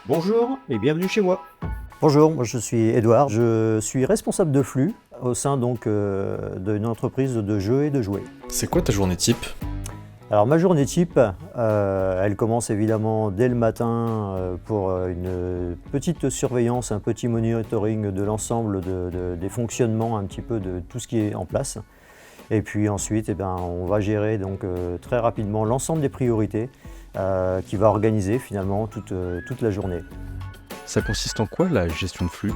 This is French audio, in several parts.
Bonjour et bienvenue chez moi. Bonjour, moi je suis Édouard, je suis responsable de flux au sein d'une entreprise de jeux et de jouets. C'est quoi ta journée type? Alors ma journée type, elle commence évidemment dès le matin pour une petite surveillance, un petit monitoring de l'ensemble des fonctionnements un petit peu de tout ce qui est en place. Et puis ensuite, on va gérer donc, très rapidement l'ensemble des priorités qui va organiser finalement toute la journée. Ça consiste en quoi la gestion de flux?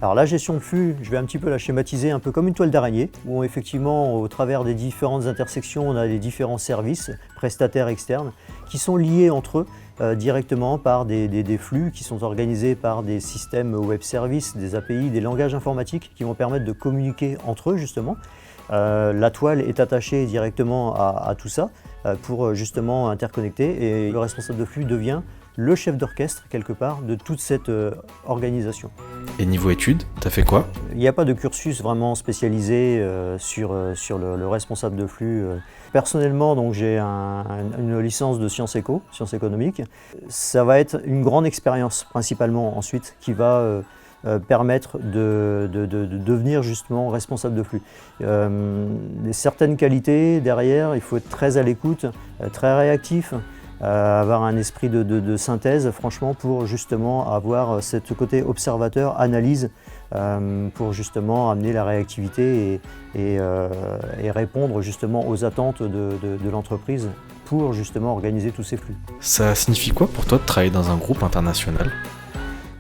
Alors la gestion de flux, je vais un petit peu la schématiser un peu comme une toile d'araignée, où effectivement au travers des différentes intersections, on a les différents services, prestataires externes, qui sont liés entre eux directement par des flux qui sont organisés par des systèmes web services, des API, des langages informatiques qui vont permettre de communiquer entre eux justement. La toile est attachée directement à tout ça pour justement interconnecter, et le responsable de flux devient le chef d'orchestre quelque part de toute cette organisation. Et niveau études, t'as fait quoi? Il n'y a pas de cursus vraiment spécialisé sur le responsable de flux. Personnellement, donc, j'ai une licence de sciences éco, sciences économiques. Ça va être une grande expérience principalement ensuite qui va permettre de devenir justement responsable de flux. Certaines qualités derrière, il faut être très à l'écoute, très réactif. Avoir un esprit de synthèse, franchement, pour justement avoir ce côté observateur, analyse, pour justement amener la réactivité et répondre justement aux attentes de l'entreprise pour justement organiser tous ces flux. Ça signifie quoi pour toi de travailler dans un groupe international?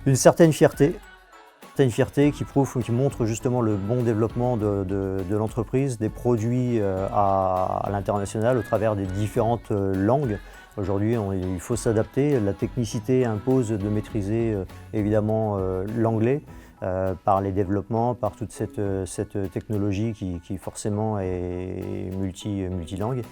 Une certaine fierté. Une fierté qui montre justement le bon développement de l'entreprise, des produits à l'international au travers des différentes langues. Aujourd'hui, il faut s'adapter. La technicité impose de maîtriser évidemment l'anglais par les développements, par toute cette technologie qui forcément est multilangue.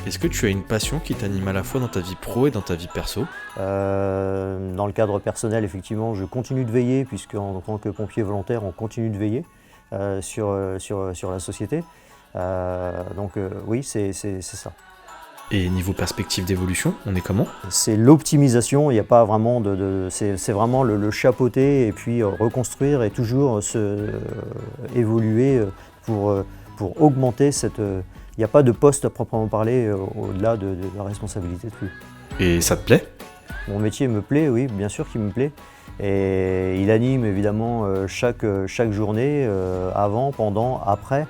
Est-ce que tu as une passion qui t'anime à la fois dans ta vie pro et dans ta vie perso? Dans le cadre personnel, effectivement, je continue de veiller, puisque en tant que pompier volontaire, on continue de veiller sur la société. Oui, c'est ça. Et niveau perspective d'évolution, on est comment? C'est l'optimisation, il n'y a pas vraiment c'est vraiment le chapeauter et puis reconstruire et toujours évoluer pour augmenter cette... Il n'y a pas de poste à proprement parler au-delà de la responsabilité de flux. Et ça te plaît? Mon métier me plaît, oui, bien sûr qu'il me plaît. Et il anime évidemment chaque journée, avant, pendant, après.